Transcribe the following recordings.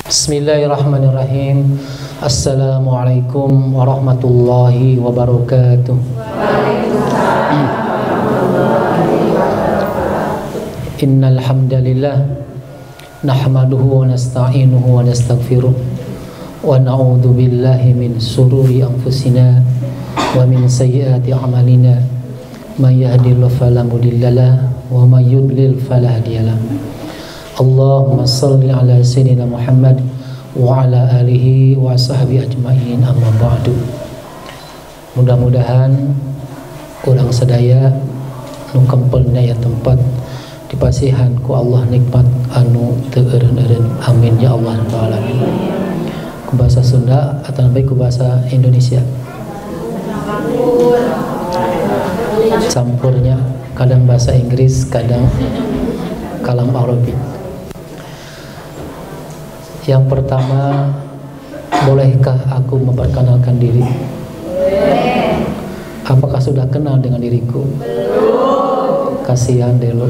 Bismillahirrahmanirrahim. Assalamualaikum warahmatullahi wabarakatuh. Innal hamdalillah nahmaduhu wa nasta'inuhu wa nastaghfiruh wa na'udzu billahi min shururi anfusina wa min sayyiati a'malina. May yahdihillahu fala mudhillalah wa may yudlil fala hadiyalah. Allahumma salli ala sayyidina Muhammad wa ala alihi wa sahbihi ajma'in, amma ba'du. Mudah-mudahan urang sadaya nu kempel daya tempat dipasihan ku Allah nikmat anu teu eureun-eureun. Amin ya Allah rabbal alamin. Ku bahasa Sunda atau baik ku bahasa Indonesia? Campurnya, kadang bahasa Inggris, kadang kalam Arabi. Yang pertama, bolehkah aku memperkenalkan diri? Apakah sudah kenal dengan diriku? Kasihan deh lo.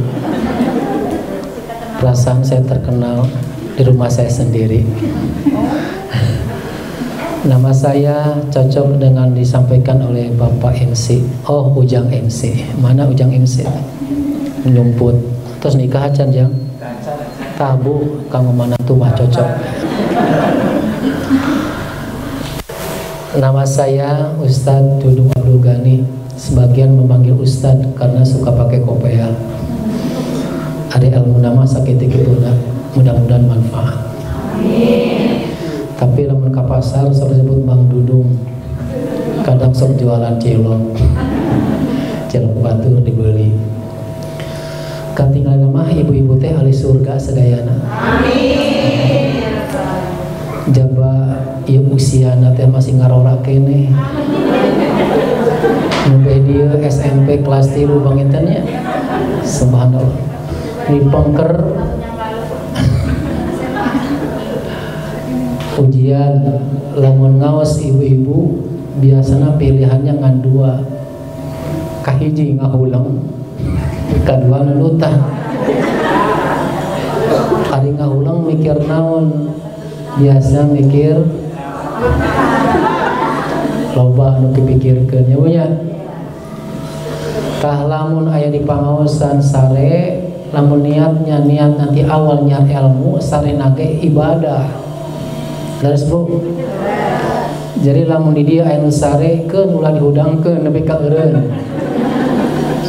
Perasaan saya terkenal di rumah saya sendiri. Nama saya cocok dengan disampaikan oleh Bapak MC. Oh, Ujang MC. Mana Ujang MC? Nyumput. Terus nikah acan jang? Tabu, kamu mana tuh mah cocok. Nama saya Ustadz Dudung Abdul Ghani. Sebagian memanggil Ustadz karena suka pakai kopiah. Ada ilmu nama sakit kituna, mudah-mudahan manfaat. Amin. Tapi lamun ka pasar sok disebut Mang Dudung. Kadang sok jualan cilok. Cilok batur dibeli. Katingal mah ibu-ibu teh ahli surga sedayana. Amin. Jaba ieu usiana teh masih ngarora keneh. Nu dia SMP kelas 3 banginten nya. Subhanallah. Di pengker ujian lamun ngaos ibu-ibu biasanya pilihannya ngan dua. Kahiji ngahulang, kadua nunutah. Ari ngahulang mikir naon? Biasa mikir loba anu dipikirkeun nya punya. Tah lamun aya di pangaosan sare, lamun niatnya niat nanti awalnya ilmu, sare nage ibadah. Leres Bu. Jadi lamun di dieu aya nu sarekeun ulah dihudangkeun nepi ka eureun.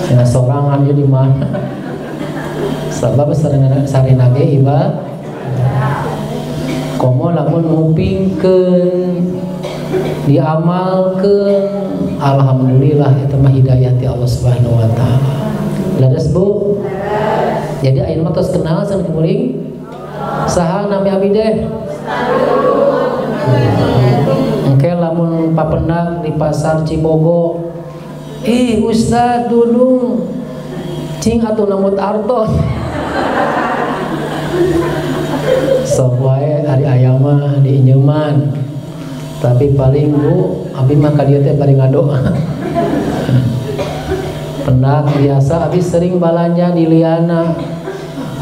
Cenah sorangan ieu di mana? Sabab sare nage ibadah. Komo lamun ngupingkeun diamalkeun, alhamdulillah eta mah hidayah ti Allah Subhanahu wa taala. Leres Bu? Jadi ayeuna mah tos kenal sang kuring. Saha nami abdi deh? Engke lamun papendak di pasar Cibogo. Ustad Dudung. Cing atuh namut artos. Sok wae ari aya mah di Inyeman. Tapi paling Bu, abdi mah ka dieu teh bari ngadoa. Pendak biasa abdi sering balanja di Liana.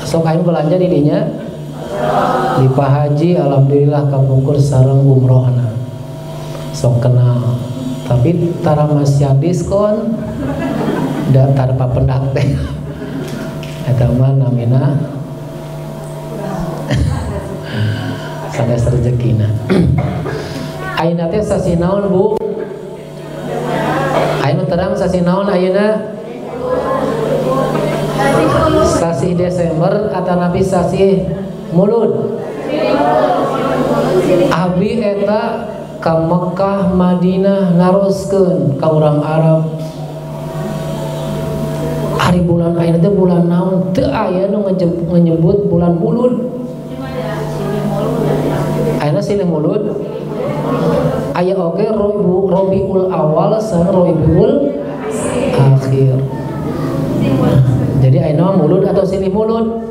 Sok aing balanja di dinya. Di Pak Haji alhamdulillah kapungkur sareng umrohna. Sok kenal. Tapi tara masih diskon. Da tanpa pendak teh. Eta mah namina sanes rezekina. Ayeuna teh sasi naon Bu? Ayeuna terang sasi naon ayeuna? Sasi Desember atau nabi sasi Mulud. Abi eta ka Mekah Madinah naroskeun ka urang Arab. Hari bulan ayeuna teh bulan naon? Teu aya nu nyebut bulan Mulud. Ayeuna silih Mulud. Aya oge Rabiul Awal sareng Rabiul Akhir. Jadi ayeuna Mulud atau silih Mulud?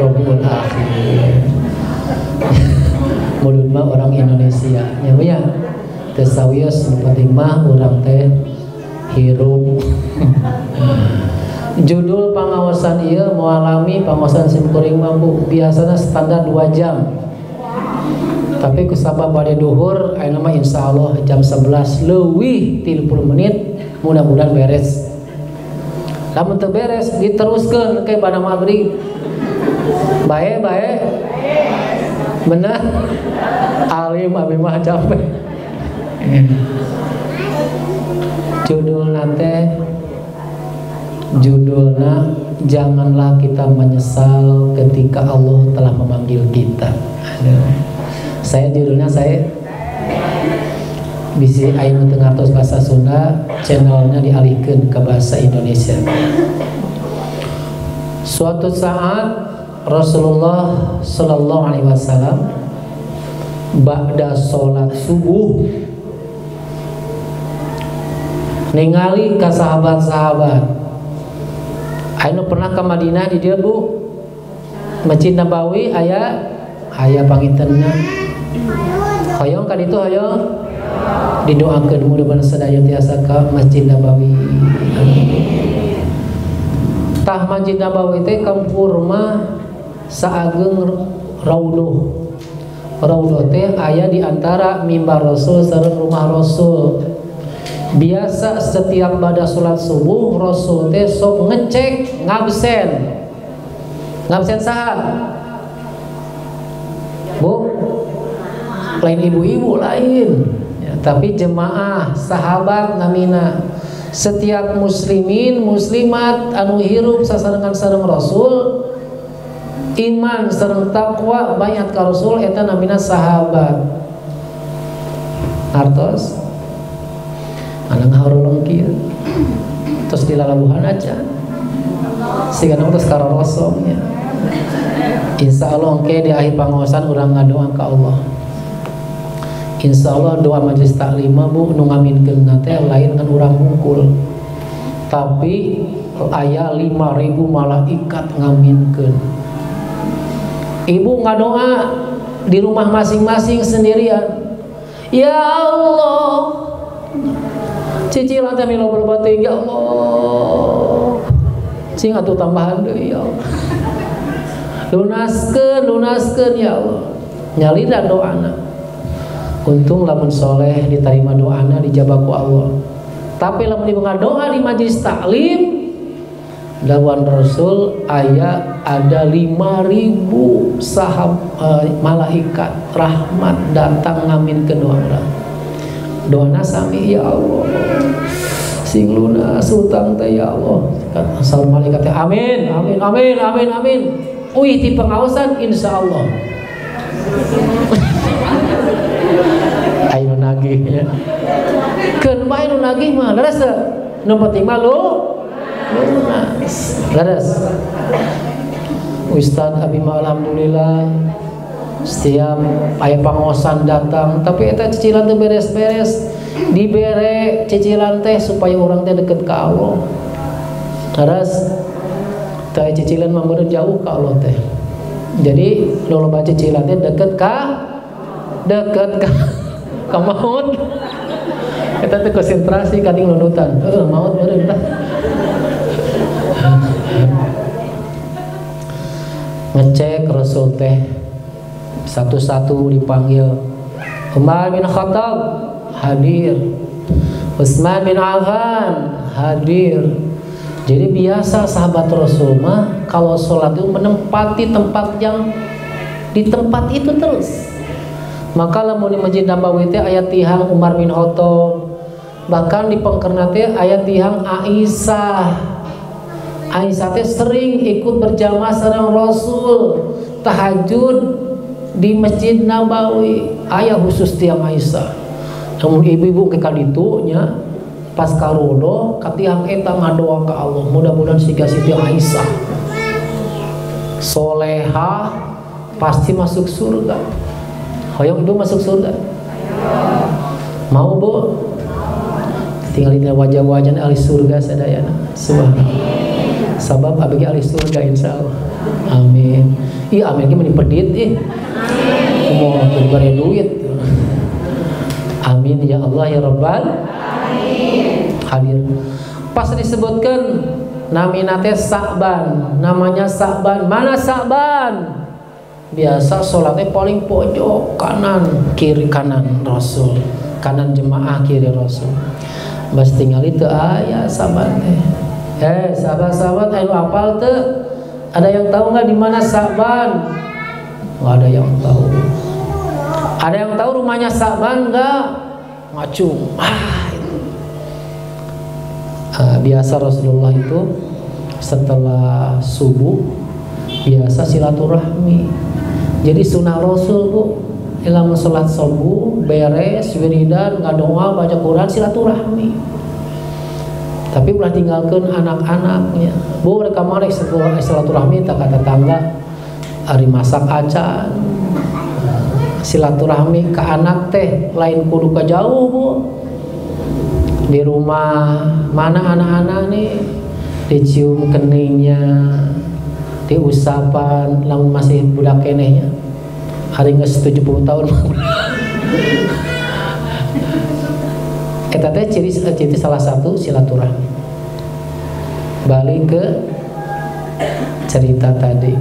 Rabiul Akhir. Mulud mah orang Indonesia nya ya. Teu sawios nu penting mah urang teh hirup. Judul pengawasan ieu mualami pengawasan simkuring mampu biasanya standar 2 jam. Tapi kusabab bade duhur ayeuna mah insyaallah jam 11 leuwih 30 menit mudah-mudahan beres. Lamun teu beres diteruskeun ke pada maghrib. Bae. Bener. Alim abi mah capek. Judulna janganlah kita menyesal ketika Allah telah memanggil kita. Judulnya bisi ayeuna teu ngartos bahasa Sunda, channelnya dialihkeun ke bahasa Indonesia. Suatu saat Rasulullah sallallahu alaihi wasallam ba'da salat subuh ningali ka sahabat-sahabat. Ayeuna pernah ke Madinah di dieu Bu. Masjid Nabawi aya pangintenna. Hoyong ka ditu hoyong. Didoakeun mudah-mudahan sadaya tiasa ka Masjid Nabawi. Tah Masjid Nabawi teh kampur mah saageung raudhah. Raudhah teh aya di antara mimbar Rasul sareng rumah Rasul. Biasa setiap pada salat subuh Rasul teh sok ngecek ngabsen saha Bu? Lain ibu-ibu lain ya, tapi jemaah sahabat namina setiap muslimin muslimat anu hirup sasarengan sareng Rasul iman sareng takwa bayat ka Rasul eta namina sahabat. Artos anu ngaharulung kieu terus dilalabuhan aja sigana terus karorosongnya. Insyaallah engke di akhir pangaosan urang ngadoa ka Allah. Insyaallah doa majelis taklim Bu nu ngaminkeun teh lain ngan urang hungkul. Tapi aya 5.000 malaikat ngaminkeun. Ibu ngadoa di rumah masing-masing sendirian. Ya Allah, cicilan teh milo berbating ya Allah. Cing atuh tambahan deui ya Allah. Lunaskeun ya Allah. Nyalira doana. Untung lamun soleh diterima doana dijabah ku Allah. Tapi lamun dibuka doa di majelis taklim lawan Rasul ada 5.000 malaikat rahmat datang ngamin ke doa urang. Doana sami ya Allah. Sing lunas utang teh ya Allah. Asal malaikat teh amin. Uih ti pengawasan insyaallah. Ayo nagih ya. Keun bae nu nagih mah leres teu? Nu penting mah lunas. Leres. Ustaz abi mah alhamdulillah setiap aya pangaosan datang tapi eta cicilan teh beres-beres dibere cicilan teh supaya orang teh deket ka Allah. Leres. Teh cicilan mah meureun jauh ka Allah teh. Jadi loba cicilan teh deket ka maut. Eta teh konsentrasi kading nunutan. Maut meureun tah. Ngecek Rasul teh satu-satu dipanggil. Umar bin Khattab hadir. Utsman bin Affan hadir. Jadi biasa sahabat Rasul mah kalau sholat itu menempati tempat yang di tempat itu terus. Maka lamun di Masjid Nabawi teh aya tihang Umar bin Khattab, bahkan di pengkerna teh aya tihang Aisyah. Aisyah teh sering ikut berjamaah sareng Rasul tahajud di Masjid Nabawi. Aya khusus tiang Aisyah. Namun ibu-ibu ke kaditu nya pas karodo katihang eta ngadoa ka Allah mudah-mudahan siga Siti Aisyah soleha pasti masuk surga. Hoyong ibu masuk surga? Mau Bu? Tinggal di wajah-wajah ahli surga sadayana. Subhanallah. Sabab abdi ahli surga insyaallah. Amin. Ih amin ge meni pedit ih. Kumaha teu dibere duit. Amin ya Allah ya Rabbal alamin. Hadir. Pas disebutkan namina teh Sa'ban, namanya Sa'ban. Mana Sa'ban? Biasa sholatnya paling pojok kanan, kiri kanan Rasul, kanan jemaah kiri Rasul. Bas tinggal itu ayah Sa'ban teh. Sahabat-sahabat ayo apal tuh. Ada yang tahu nggak di mana Sa'ban? Nggak ada yang tahu. Ada yang tahu rumahnya Sa'ban nggak? Macung. Biasa Rasulullah itu setelah subuh biasa silaturahmi. Jadi sunnah Rasul bu, ilmu sholat subuh beres wiridan ngadoa baca Quran silaturahmi. Tapi ulah tinggalkan anak-anaknya. Bu mereka marek setelah silaturahmi tak kata tetangga hari masak acan. Silaturahmi ke anak teh lain kudu ke jauh bu. Di rumah mana anak-anak nih dicium keningnya, diusapan lamun masih budak kenehnya. Hari geus 70 tahun. Eta teh ciri salah satu silaturahmi. Balik ke cerita tadi.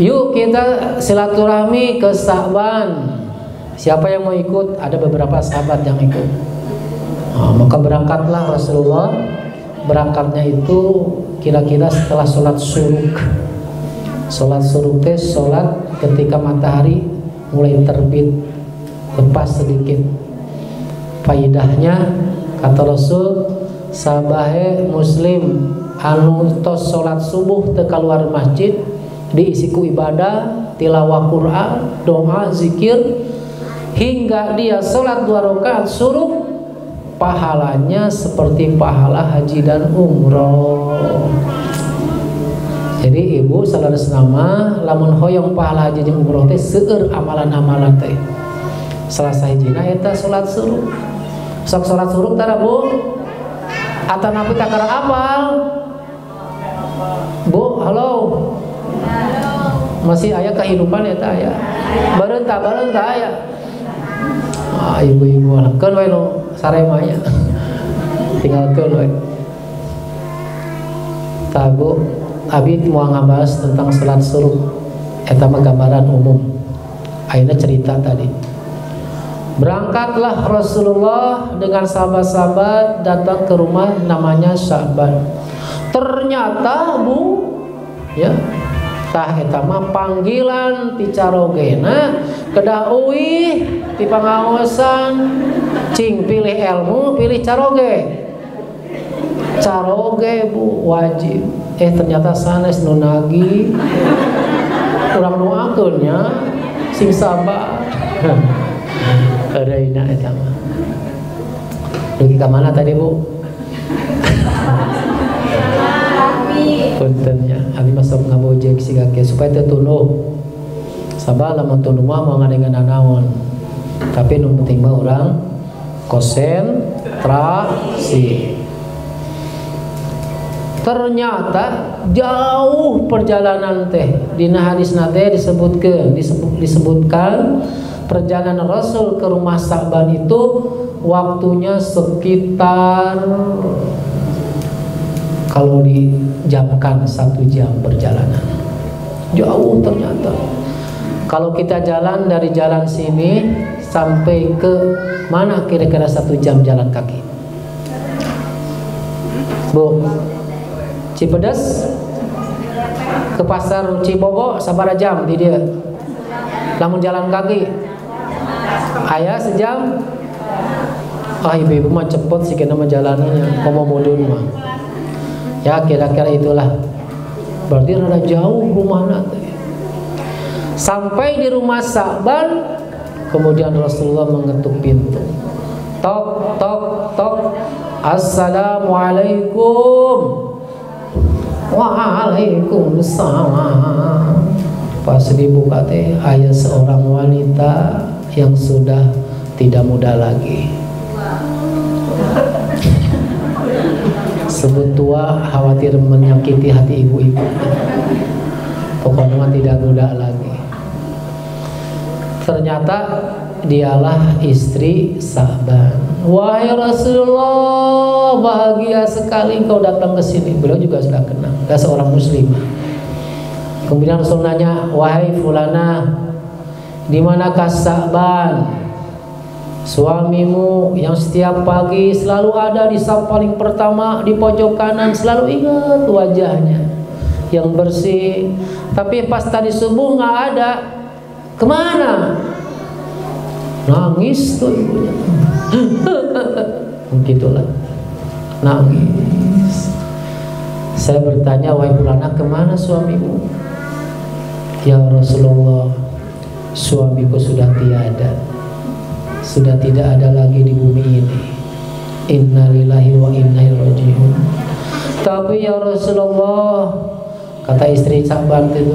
Yuk kita silaturahmi ke Sa'ban. Siapa yang mau ikut? Ada beberapa sahabat yang ikut. Maka berangkatlah Rasulullah. Berangkatnya itu kira-kira setelah sholat suruk. Sholat suruk teh sholat ketika matahari mulai terbit, lepas sedikit. Faidahnya kata Rasul, sabahe muslim anu tos sholat subuh teu keluar masjid diisi ku ibadah, tilawah Quran, doa, zikir hingga dia sholat 2 rakaat suruk, pahalanya seperti pahala haji dan umroh. Jadi ibu saudara senama lamun hoyong pahala haji dan umroh teh seueur amalan-amalan teh. Salah sahijina eta sholat suruk. Sok sholat suruk tara bu, atau nabi kakara apal? Bu, halo. Masih aya kehidupan eta aya. Barentah aya. Ibu-ibu keun we nu saremanya. Tinggalkeun we. Tah bu, abi mau ngabahas tentang sholat suruk. Eta mah gambaran umum. Ayeuna cerita tadi. Berangkatlah Rasulullah dengan sahabat-sahabat datang ke rumah namanya Sa'ban. Ternyata bu, ya, tah eta mah panggilan ti carogena kedah euih ti pangaosan cing pilih ilmu pilih caroge. Caroge bu wajib. Ternyata sanes nu nagi. Urang nu akeunnya sing sabar. Reina eta mah. Dugi ka mana tadi bu? Puntennya, abi masuk ngabojek siga ge supaya teu tunduh. Sabab lamun tunduh mah mau ngadengan naon. Tapi nu penting mah urang konsentrasi. Ternyata jauh perjalanan teh. Dina hadisna teh disebutkan perjalanan Rasul ke rumah Sa'ban itu waktunya sekitar kalau dijamkan 1 jam perjalanan. Jauh ternyata. Kalau kita jalan dari jalan sini sampai ke mana kira-kira 1 jam jalan kaki. Bu, Cipedes ke pasar Cibogo sabaraha jam di dia? Lamun jalan kaki aya sejam. Ibu-ibu mah cepet sih kena jalanannya komo mudun mah. Ya kira-kira itulah. Berarti rada jauh rumahna teh. Sampai di rumah Sa'ban, kemudian Rasulullah mengetuk pintu. Tok tok tok. Assalamualaikum. Waalaikumsalam. Pas dibuka teh aya seorang wanita yang sudah tidak muda lagi. Sebut tua khawatir menyakiti hati ibu-ibu. Pokoknya tidak muda lagi. Ternyata dialah istri Sa'ban. Wahai Rasulullah, bahagia sekali kau datang ke sini. Beliau juga sudah kenal, dia seorang muslim. Kemudian Rasul nanya, wahai fulana, di manakah Sa'ban, suamimu yang setiap pagi selalu ada di saf paling pertama di pojok kanan, selalu ingat wajahnya yang bersih. Tapi pas tadi subuh nggak ada, kemana? Nangis tuh ibunya. Begitulah, nangis. Saya bertanya, wahai fulana, kemana suamimu? Ya Rasulullah, suamiku sudah tiada, sudah tidak ada lagi di bumi ini. Innalillahi wa inna ilaihi raji'un. Tapi ya Rasulullah, kata istri Sa'ban itu,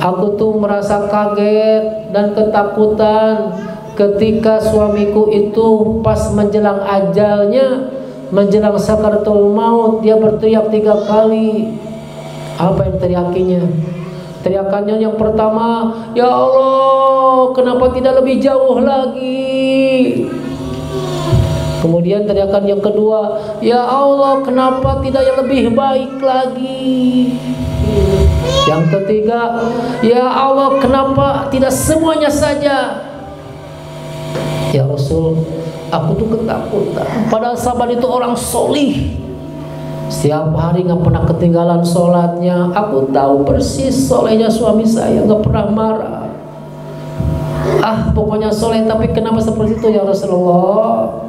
aku tuh merasa kaget dan ketakutan ketika suamiku itu pas menjelang ajalnya, menjelang sakaratul maut, dia berteriak 3 kali. Apa yang teriakinya? Teriakannya yang pertama, ya Allah, kenapa tidak lebih jauh lagi? Kemudian teriakan yang kedua, ya Allah, kenapa tidak yang lebih baik lagi? Yang ketiga, ya Allah, kenapa tidak semuanya saja? Ya Rasul, aku tuh ketakutan. Padahal Sa'ban itu orang solih, setiap hari nggak pernah ketinggalan sholatnya. Aku tahu persis solehnya suami saya, nggak pernah marah. Pokoknya soleh, tapi kenapa seperti itu ya Rasulullah?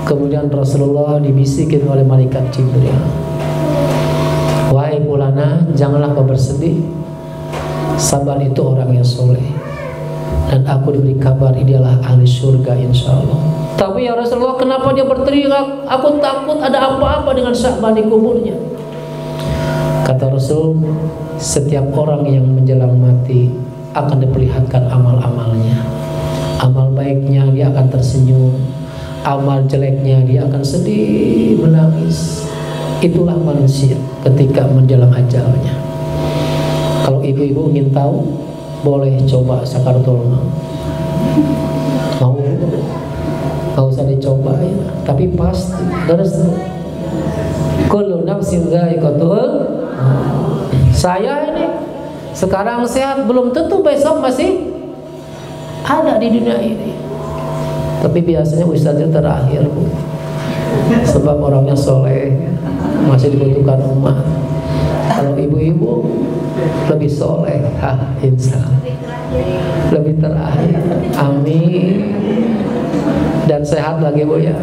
Kemudian Rasulullah dibisikin oleh malaikat Jibril, wahai fulana, janganlah kau bersedih. Sa'ban itu orang yang soleh, dan aku diberi kabar dialah ahli surga insyaallah. Tapi ya Rasulullah, kenapa dia berteriak? Aku takut ada apa-apa dengan Sa'ban di kuburnya. Kata Rasul, setiap orang yang menjelang mati akan diperlihatkan amal-amalnya. Amal baiknya dia akan tersenyum, amal jeleknya dia akan sedih, menangis. Itulah manusia ketika menjelang ajalnya. Kalau ibu-ibu ingin tahu, boleh coba sakaratul maut. Mau? Nggak usah dicoba ya, tapi pasti terus. Kullu nafsin dha'iqatul. Saya ini sekarang sehat, belum tentu besok masih ada di dunia ini. Tapi biasanya ustaz itu terakhir, Bu. Sebab orangnya soleh, masih dibutuhkan umat. Kalau ibu-ibu lebih soleh, insya Allah lebih terakhir. Amin. Dan sehat lagi, Bu ya.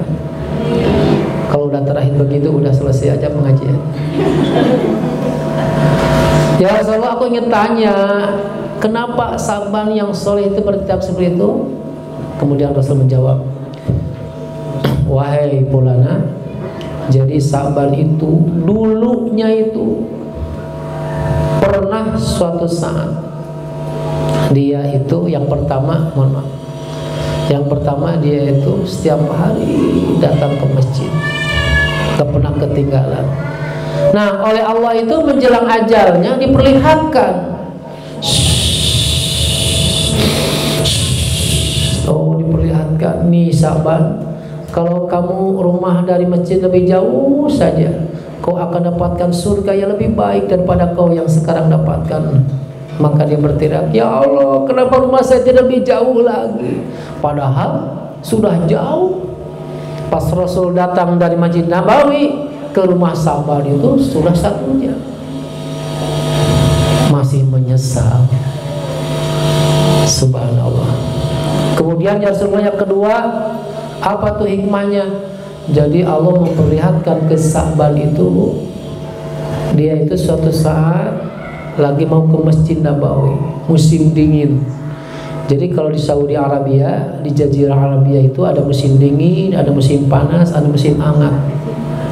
Kalau udah terakhir begitu, udah selesai aja pengajian. Ya Rasulullah, aku ingin tanya, kenapa Sa'ban yang soleh itu bertindak seperti itu? Kemudian Rasul menjawab, wahai fulana, jadi Sa'ban itu dulunya itu pernah suatu saat dia itu yang pertama, mohon maaf, yang pertama dia itu setiap hari datang ke masjid, gak pernah ketinggalan. Nah, oleh Allah itu menjelang ajalnya diperlihatkan, diperlihatkan nih Sa'ban, kalau kamu rumah dari masjid lebih jauh saja, kau akan dapatkan surga yang lebih baik daripada kau yang sekarang dapatkan. Maka dia berteriak, ya Allah, kenapa rumah saya tidak lebih jauh lagi? Padahal sudah jauh. Pas Rasul datang dari Masjid Nabawi ke rumah Sa'ban itu sudah 1 jam. Masih menyesal. Subhanallah. Kemudian ya Rasulullah yang kedua, apa tuh hikmahnya? Jadi Allah memperlihatkan ke Sa'ban itu, dia itu suatu saat lagi mau ke Masjid Nabawi, musim dingin. Jadi kalau di Saudi Arabia, di Jazirah Arabia itu ada musim dingin, ada musim panas, ada musim hangat.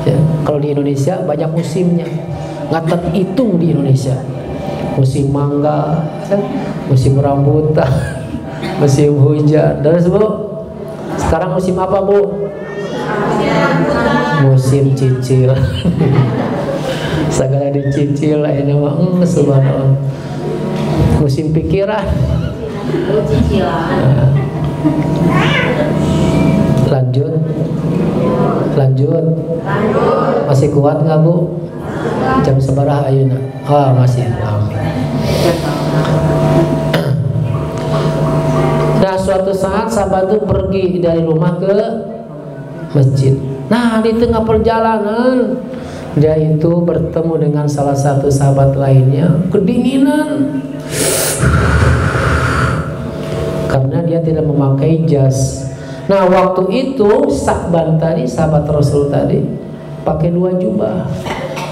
Ya, kalau di Indonesia banyak musimnya, nggak terhitung di Indonesia. Musim mangga, musim rambutan, musim hujan. Terus Bu, sekarang musim apa Bu? Musim cicil. Segala dicicil lah ini mah, subhanallah. Musim pikiran. Lanjut. Masih kuat nggak Bu? Jam sabaraha ayeuna? Masih. Amin. Nah, suatu saat sahabat itu pergi dari rumah ke masjid. Nah, di tengah perjalanan dia itu bertemu dengan salah satu sahabat lainnya, kedinginan karena dia tidak memakai jas. Nah, waktu itu Sa'ban tadi, sahabat Rasul tadi, pakai 2 jubah.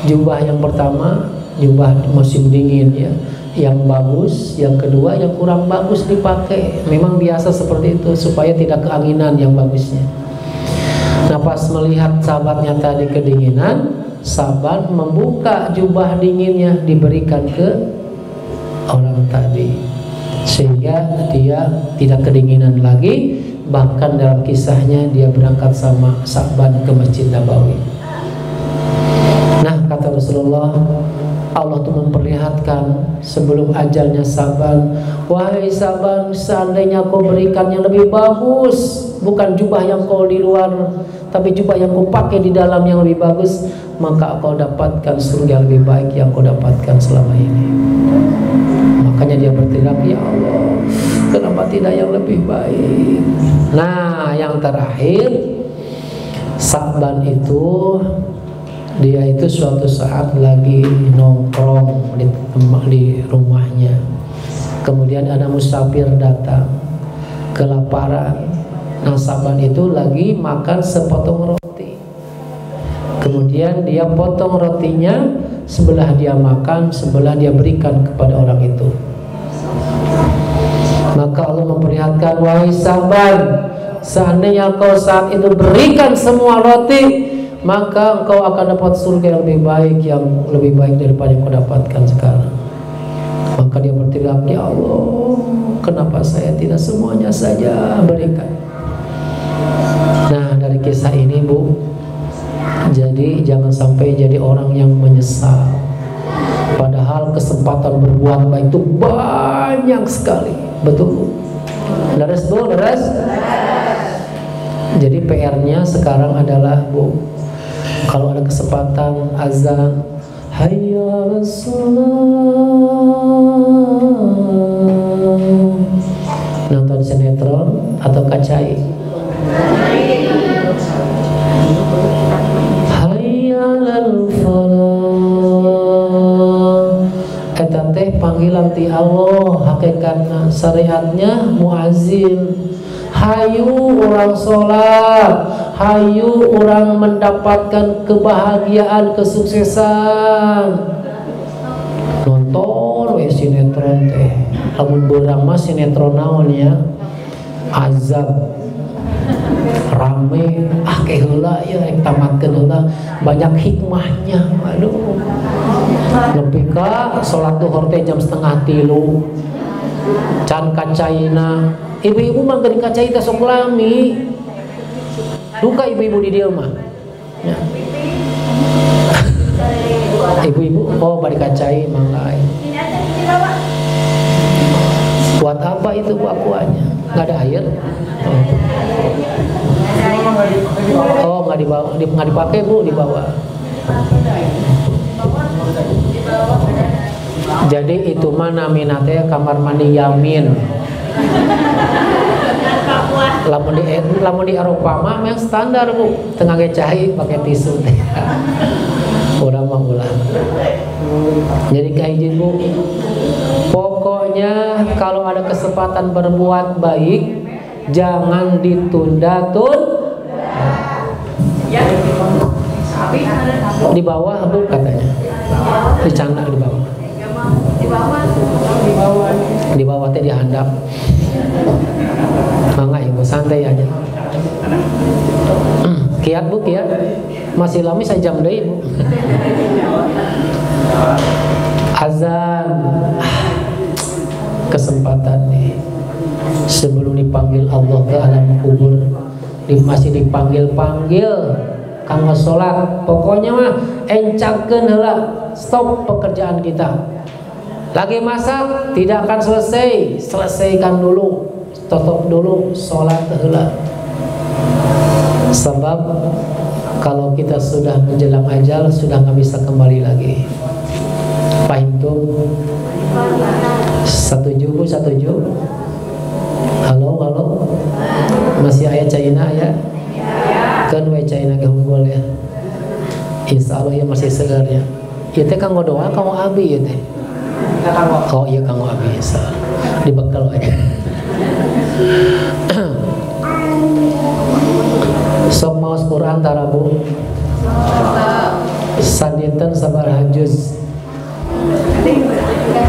Jubah yang pertama, jubah musim dingin ya, yang bagus. Yang kedua yang kurang bagus dipakai. Memang biasa seperti itu supaya tidak keanginan yang bagusnya. Nah, pas melihat sahabatnya tadi kedinginan, Sa'ban membuka jubah dinginnya, diberikan ke orang tadi, sehingga dia tidak kedinginan lagi. Bahkan dalam kisahnya dia berangkat sama Sa'ban ke Masjid Nabawi. Nah, kata Rasulullah, Allah tuh memperlihatkan sebelum ajalnya Sa'ban, wahai Sa'ban, seandainya kau berikan yang lebih bagus, bukan jubah yang kau di luar, tapi jubah yang kau pakai di dalam yang lebih bagus, maka kau dapatkan surga yang lebih baik yang kau dapatkan selama ini. Makanya dia berteriak, ya Allah, kenapa tidak yang lebih baik? Nah, yang terakhir, Sa'ban itu, dia itu suatu saat lagi nongkrong di rumahnya. Kemudian ada musafir datang, kelaparan. Nah, Sa'ban itu lagi makan sepotong roti. Kemudian dia potong rotinya, sebelah dia makan, sebelah dia berikan kepada orang itu. Maka Allah memperlihatkan, wahai Sa'ban, seandainya kau saat itu berikan semua roti, maka engkau akan dapat surga yang lebih baik daripada yang kau dapatkan sekarang. Maka dia berteriak, ya Allah, kenapa saya tidak semuanya saja berikan? Nah, dari kisah ini Bu, jadi jangan sampai jadi orang yang menyesal. Padahal kesempatan berbuat baik itu banyak sekali. Betul Bu? Leres Bu? Leres? Jadi PR-nya sekarang adalah Bu, kalau ada kesempatan azan, hayya 'alas shalah, nonton sinetron atau kacai, hayya 'alal falah, eta teh panggilan ti Allah, hakikatna syariatnya muazin. Hayu orang sholat, hayu orang mendapatkan kebahagiaan, kesuksesan. Nonton we sinetron teh, lamun beurang mah sinetron naon ya, azab rame, heula ya rek tamatkeun heula, banyak hikmahnya. Aduh, nepi ka salat duhur teh jam 2:30, can kacaina. Ibu-ibu mah geuning kacai teh sok lami. Duka ibu-ibu di dieu mah. Ya. Ibu-ibu bari kacai mangga. Buat apa itu Bu akuanya? Enggak ada air. Oh, enggak dipakai Bu, dibawa. Jadi itu mah namina teh kamar mandi Yamin. Lamun di Eropa mah yang standar Bu, tengah cai pakai tisu teh. Urang mah ulah. Jadi kayak Bu, pokoknya kalau ada kesempatan berbuat baik jangan ditunda-tunda. Di bawah Bu katanya, dicandak di bawah. Di bawah teh dihandap. Mangga Ibu santai aja. Kiat Bu, kiat. Masih lama sejam deui Bu. Azan. Kesempatan nih. Sebelum dipanggil Allah ke alam kubur, masih dipanggil-panggil kanggo salat. Pokoknya mah encangkeun heula, stop pekerjaan kita. Lagi masak tidak akan selesai, selesaikan dulu, tutup dulu, sholat heula. Sebab kalau kita sudah menjelang ajal sudah nggak bisa kembali lagi. Paham tuh? Setuju Bu? Setuju? Halo, halo. Masih ayat China ya? Kan we China gak unggul ya. Insya Allah ya masih segar ya. Ya teh kanggo doa kanggo abi ya teh. Oh iya kanggo abi insya Allah. Dibekal aja. Sok maos Quran tara Bu. Sadinten sabaraha juz.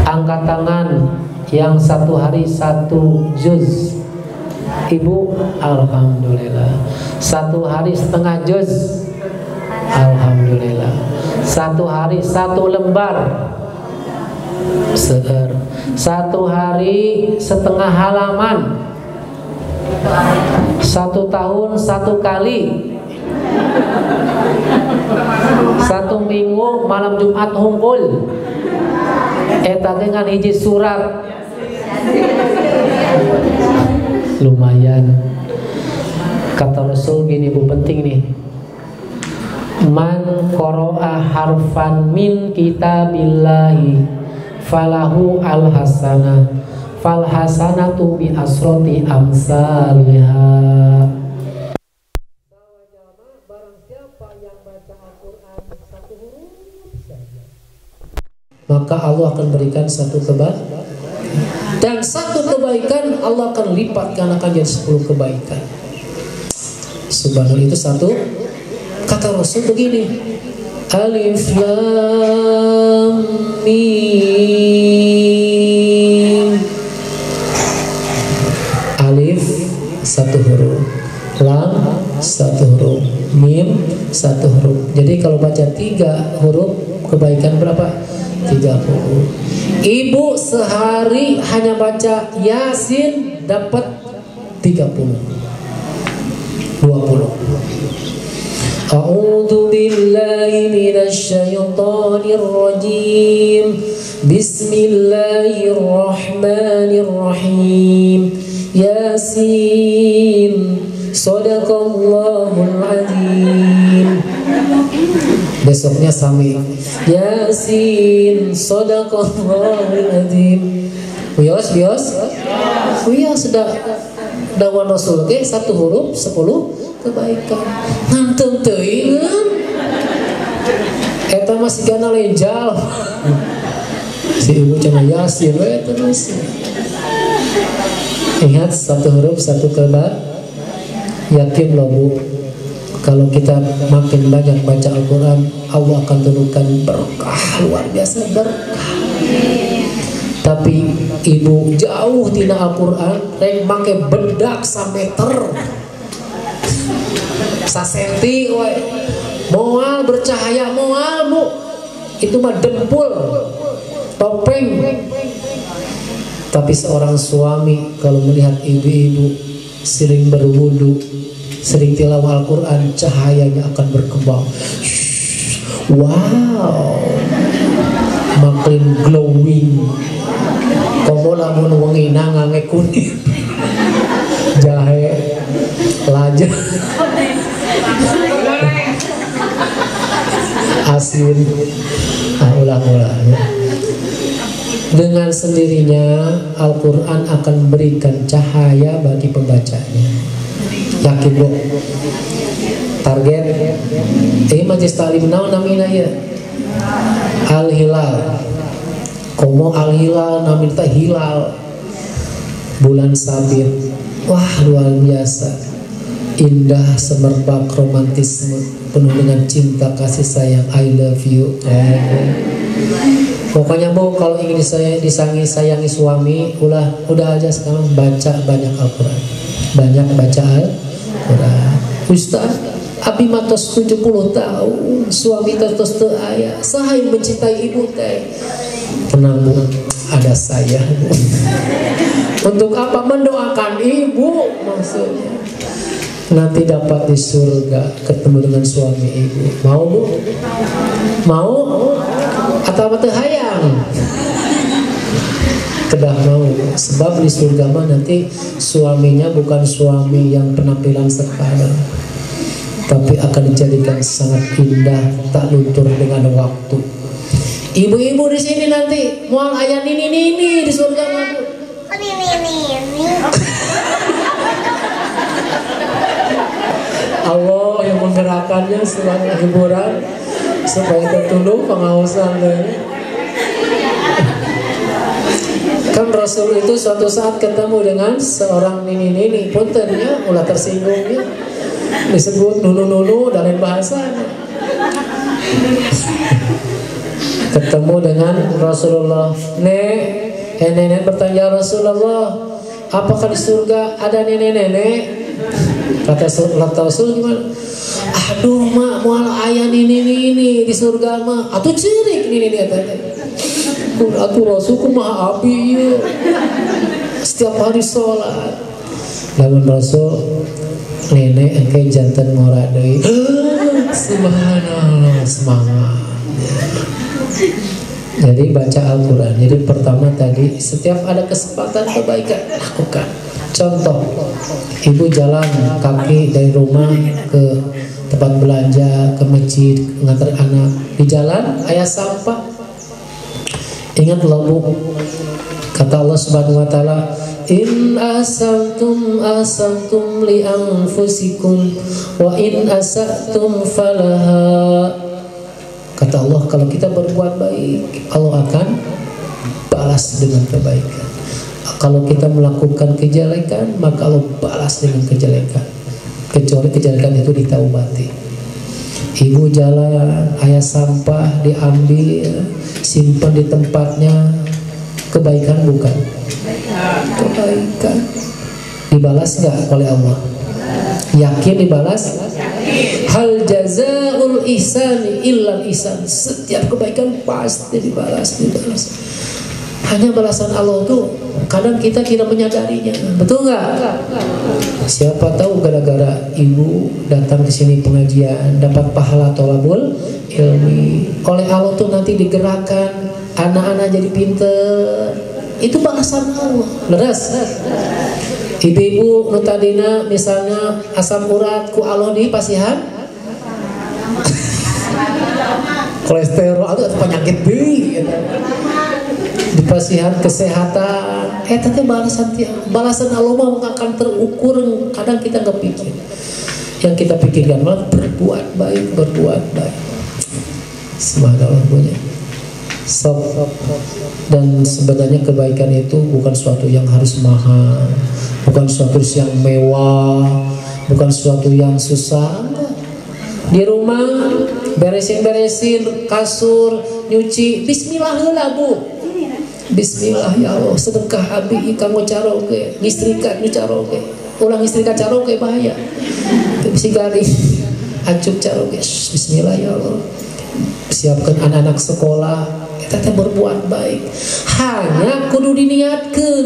Angkat tangan yang satu hari satu juz. Ibu, alhamdulillah. Satu hari setengah juz, alhamdulillah. Satu hari satu lembar, seger. Satu hari setengah halaman. Satu tahun satu kali. Satu minggu malam Jumat hungkul. Eta dengan hiji surat. Lumayan. Kata Rasul gini Bu, penting nih. Man qara'a harfan min kitabillahi falahu al-hasanah fal hasanatu bi asroti amsalihha. Barang siapa yang baca Al-Quran satu huruf saja, maka Allah akan berikan satu kebaikan. Dan satu kebaikan Allah akan lipat karena akan jadi 10 kebaikan. Subhanallah, itu satu. Kata Rasul begini, Alif Lam Mim. Alif satu huruf, Lam satu huruf, Mim satu huruf. Jadi kalau baca 3 huruf kebaikan berapa? 30. Ibu sehari hanya baca Yasin dapat 30. 20. A'udzu billahi minasyaitonir rajim. Bismillahirrahmanirrahim. Yasin. Shadaqallahul azim. Besoknya sami Yasin Shadaqallahul azim. Bios sudah dakwah Rasul ke satu huruf 10 kebaikan. Ngantung teuing eta masih gana lenjal. Si ibu cuma Yasin we terus. Ingat satu huruf satu kebaikan. Yakin loh Bu, kalau kita makin banyak baca Al-Quran, Allah akan turunkan berkah, luar biasa berkah. Tapi ibu jauh tina Al-Quran, rek make bedak sampai sasenti we. Moal bercahaya moal Bu, itu mah dempul, topeng. Tapi seorang suami kalau melihat ibu-ibu sering berwudu, sering tilawah Al-Quran, cahayanya akan berkembang. Wow, makin glowing. Komo lamun wengi nangange kuning, jahe, lajeng, asin, ulang-ulang ya. Dengan sendirinya Al-Quran akan memberikan cahaya bagi pembacanya. Yakin Bu? Target majelis taklim naon namina ya? Al-Hilal. Komo Al-Hilal namina hilal. Bulan sabit. Wah, luar biasa. Indah, semerbak, romantisme, penuh dengan cinta, kasih sayang. I love you. Pokoknya Bu, kalau ingin disayangi suami, udah aja sekarang baca banyak Al-Quran. Banyak baca Al-Quran. Ustaz, abi matos 70 tahun, suami terus teu aya. Saha yang mencintai ibu teh? Tenang Bu, ada saya Bu. Untuk apa mendoakan ibu maksudnya? Nanti dapat di surga ketemu dengan suami ibu. Mau Bu? Mau? Atau teu hayang? Kedah mau. Sebab di surga mah nanti suaminya bukan suami yang penampilan sekarang. tapi akan dijadikan sangat indah, tak luntur dengan waktu. Ibu-ibu di sini nanti mual ayah nini di surga madu. Allah yang menggerakkannya sebagai hiburan supaya tertulung pengawasan. Kan Rasul itu suatu saat ketemu dengan seorang nini puntennya ulah tersinggungnya disebut nunu dan lain bahasanya. Ketemu dengan Rasulullah. Nenek bertanya, Rasulullah, apakah di surga ada nenek-nenek? Kata Rasul gimana? Aduh mak, mual ayah ini di surga mah. Atuh cirik ini dia tanya. Atuh Rasulku mah api ya. Setiap hari sholat. Lamun Rasul, nenek engke jantan moradei. Subhanallah, semangat. Jadi baca Al-Quran. Jadi pertama tadi, setiap ada kesempatan kebaikan lakukan. Contoh, ibu jalan kaki dari rumah ke tempat belanja, ke masjid, ngantar anak. Di jalan ayah sampah, ingat loh, kata Allah Subhanahu Wa Taala, in asamtum li anfusikum wa in asatum falaha. Kata Allah, kalau kita berbuat baik, Allah akan balas dengan kebaikan. Kalau kita melakukan kejelekan, maka Allah balas dengan kejelekan. Kecuali kejelekan itu ditaubati. Ibu jalan, ayah sampah diambil, simpan di tempatnya. Kebaikan bukan? Kebaikan. Dibalas nggak oleh Allah? Yakin dibalas? Hal jazaul ihsani illal ihsan. Setiap kebaikan pasti dibalas. Hanya balasan Allah tuh kadang kita tidak menyadarinya. Betul nggak? Siapa tahu gara-gara ibu datang ke sini pengajian dapat pahala tolabul ilmi. Oleh Allah tuh nanti digerakkan anak-anak jadi pinter. Itu balasan Allah. Leres. Ibu-ibu nutadina misalnya asam urat ku Allah di pasihan kolesterol atau penyakit B di pasihan kesehatan. Tapi balasan Allah mau akan terukur. Kadang kita nggak pikir. Yang kita pikirkan malah berbuat baik. Semoga Allah punya. Dan sebenarnya kebaikan itu bukan suatu yang harus mahal, bukan suatu yang mewah, bukan suatu yang susah. Di rumah beresin kasur, nyuci, bismillah heula Bu. Bismillah ya Allah, sedekah abi kamu caroge, ngistrikan nu caroge. Ulang istrikan caroge bahaya. Si gadis acup caroge, bismillah ya Allah. Siapkan anak-anak sekolah, kita berbuat baik. Hanya kudu diniatkan.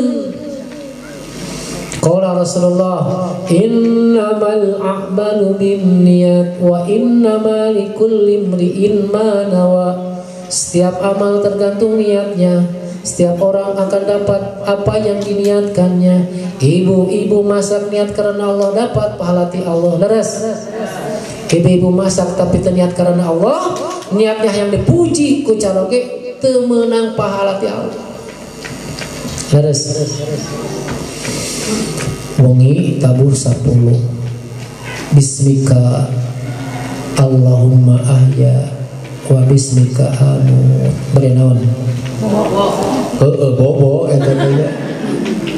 Qala Rasulullah, innamal a'malu binniyat wa innamal likulli imri'in ma nawa. Setiap amal tergantung niatnya. Setiap orang akan dapat apa yang diniatkannya. Ibu-ibu masak niat karena Allah, dapat pahala ti Allah. Leres. Ibu-ibu masak tapi terniat karena Allah, niatnya yang dipuji ku caroge temenang pahala ti Allah. Leres. Wengi tabuh 10. Bismika Allahumma ahya wa bismika amut. Beri naon? Bobo eta teh.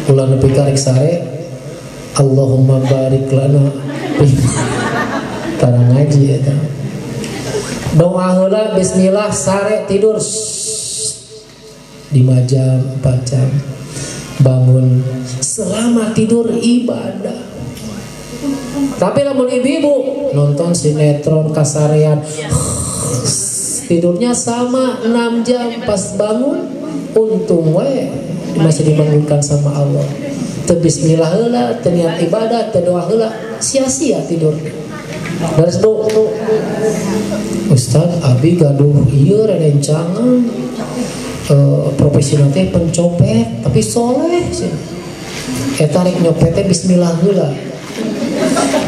Ulah nepi karek sare. Allahumma barik lana. Tara ngaji eta. Doa heula bismillah sare tidur 5 jam 4 jam. Bangun selama tidur ibadah. Tapi lamun ibu-ibu nonton sinetron kasarean tidurnya sama 6 jam, pas bangun untung we masih dibangunkan sama Allah. Teu bismillah heula, teu niat ibadah, teu doa heula, sia-sia tidur. Beres do. Ustaz abi gaduh ieu rencangan profesi nanti pencopet tapi soleh sih. Eta rek nyopetnya bismillah heula.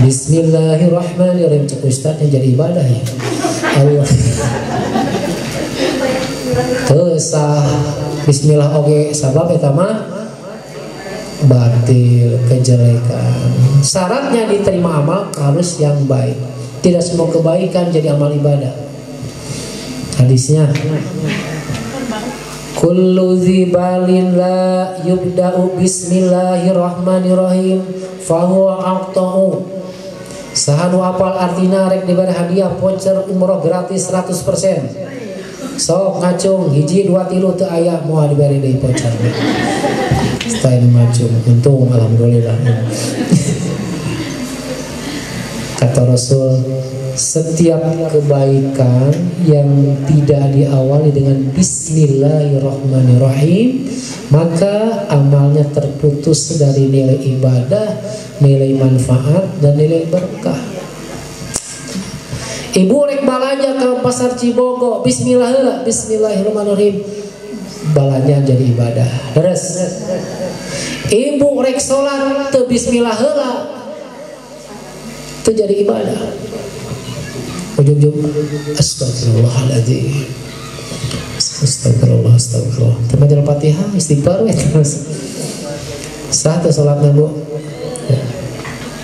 Bismillahirrahmanirrahim. Cek ustadnya jadi ibadah ya. Allah. Terus bismillah oke sabab eta mah batil, kejelekan. Syaratnya diterima amal harus yang baik. Tidak semua kebaikan jadi amal ibadah. Hadisnya kullu dzibalin la yubda'u bismillahirrahmanirrahim fahuwa aqta'u. Sahanu apal artina rek diberi hadiah voucher umroh gratis 100%. Sok ngacung hiji 2 3 teu aya moal diberi deui voucher. Style ngacung untung alhamdulillah. Kata Rasul, setiap kebaikan yang tidak diawali dengan bismillahirrahmanirrahim, maka amalnya terputus dari nilai ibadah, nilai manfaat, dan nilai berkah. Ibu rek balanja ke pasar Cibogo, bismillahirrahmanirrahim, balanja jadi ibadah. Terus ibu rek sholat teu bismillah heula, teu jadi ibadah. Ujung-ujung astagfirullahaladzim, astagfirullah. Terbaca Al-Fatihah, istighfar terus. Sah teu sholatna bu.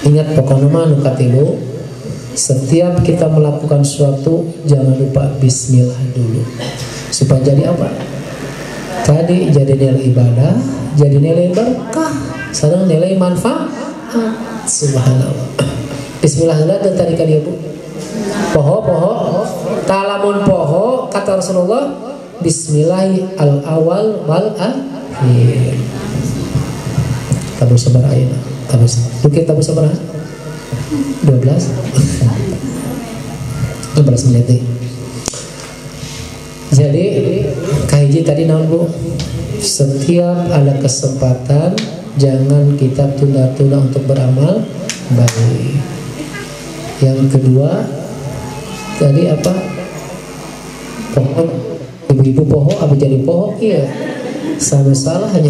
Ingat pokoknya mah nu katilu, setiap kita melakukan sesuatu jangan lupa bismillah dulu. Supaya jadi apa? Tadi jadi nilai ibadah, jadi nilai berkah, sareng nilai manfaat. Subhanallah. Bismillah dan tadi kan ibu. Poho talamun poho kata Rasulullah bismillah al awal wal akhir. Tabu sabar ayeuna. Bukit tabu sabar 12 menit. Jadi kahiji tadi naon bu, setiap ada kesempatan jangan kita tunda-tunda untuk beramal baik. Yang kedua tadi apa? Pohon, ibu-ibu poho apa jadi poho iya sama salah hanya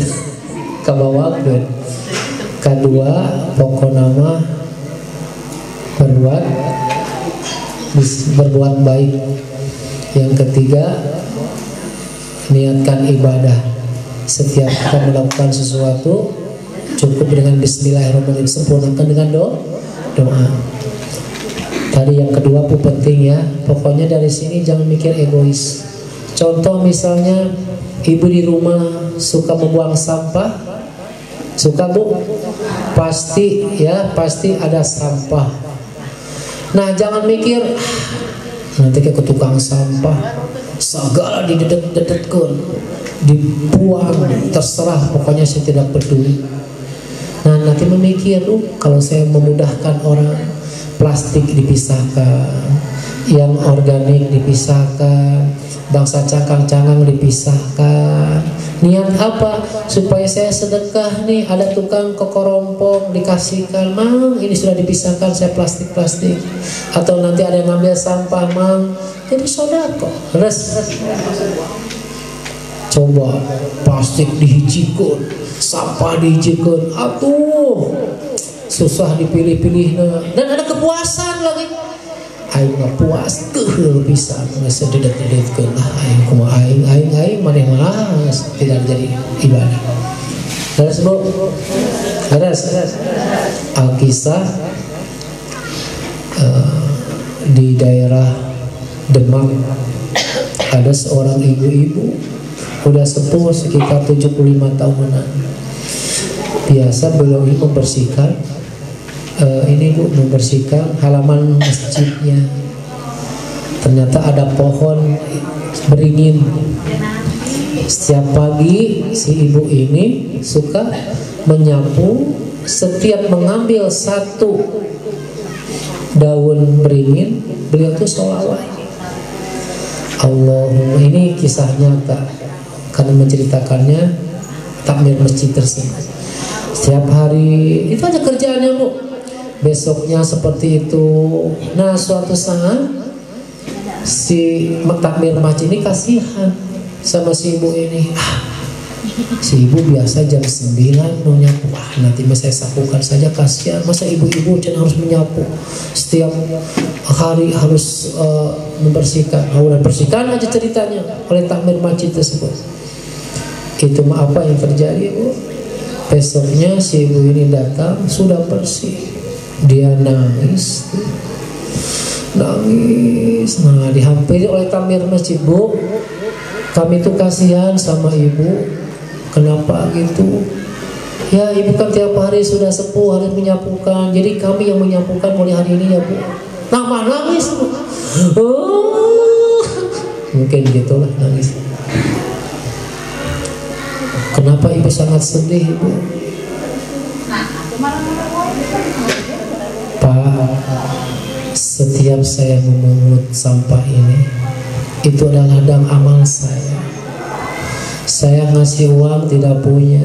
kabawakeun. Kedua pokok nama berbuat baik. Yang ketiga niatkan ibadah. Setiap kita melakukan sesuatu cukup dengan bismillahirrahmanirrahim, sempurnakan dengan doa. Tadi yang kedua pun penting ya. Pokoknya dari sini jangan mikir egois. Contoh misalnya ibu di rumah suka membuang sampah, suka bu, pasti ada sampah. Nah jangan mikir nanti ke tukang sampah segala didedet-dedetkeun, dibuang, terserah, pokoknya saya tidak peduli. Nah nanti memikir, kalau saya memudahkan orang, plastik dipisahkan, yang organik dipisahkan, bangsa cangkang-cangkang dipisahkan. Niat apa? Supaya saya sedekah nih, ada tukang kokorompong dikasihkan, mang ini sudah dipisahkan, saya plastik-plastik. Atau nanti ada yang ngambil sampah, mang jadi sodako. Coba plastik dihijikeun, sampah dihijikeun, atuh susah dipilih-pilih, dan ada kepuasan lagi. Aing mah puas teuh pisan, geus dedet-dedetkeun aing kumaha aing maneh malas tidak jadi ibadah. Terus bu, terus Alkisah di daerah Demak ada seorang ibu-ibu udah sepuh sekitar 75 tahunan. Biasa beliau membersihkan membersihkan halaman masjidnya. Ternyata ada pohon beringin. Setiap pagi si ibu ini suka menyapu. Setiap mengambil satu daun beringin, beliau tuh sholawat. Allahumma, ini kisah nyata karena menceritakannya takmir masjid tersebut. Setiap hari itu aja kerjaannya bu. Besoknya seperti itu. Nah suatu saat si takmir masjid ini kasihan sama si ibu ini. Si ibu biasa jam 9 mau nyapu, nanti saya sapukan saja, kasihan. Masa ibu-ibu harus menyapu setiap hari, harus membersihkan. Udah bersihkan aja ceritanya oleh takmir masjid tersebut. Itu mah apa yang terjadi, Bu? Besoknya si ibu ini datang sudah bersih, dia nangis. Nah dihampiri oleh takmir masjid, Bu, kami tuh kasihan sama ibu. Kenapa gitu? Ya ibu kan tiap hari sudah sepuh, harus menyapukan. Jadi kami yang menyapukan mulai hari ini ya, Bu. Nah nangis, Bu. Mungkin gitulah nangis. Kenapa ibu sangat sedih, Bu? Pak, setiap saya memungut sampah ini, itu adalah ladang amal saya. Saya ngasih uang tidak punya,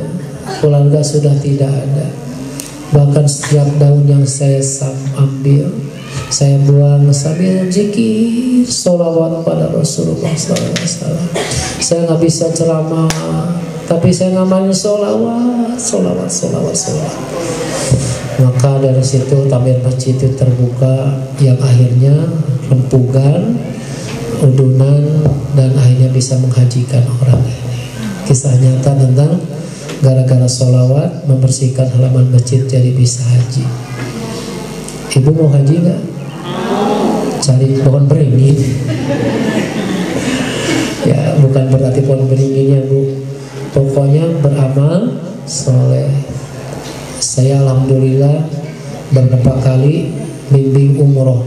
keluarga sudah tidak ada. Bahkan setiap daun yang saya ambil, saya buang sambil zikir, sholawat pada Rasulullah SAW. Saya nggak bisa ceramah, tapi saya ngamalin sholawat. Maka dari situ takmir masjid itu terbuka, yang akhirnya rempugan, udunan, dan akhirnya bisa menghajikan orang ini. Kisah nyata tentang gara-gara sholawat membersihkan halaman masjid jadi bisa haji. Ibu mau haji nggak? Cari pohon beringin. Ya bukan berarti pohon beringinnya, Bu. Pokoknya beramal soleh. Saya alhamdulillah beberapa kali bimbing umroh,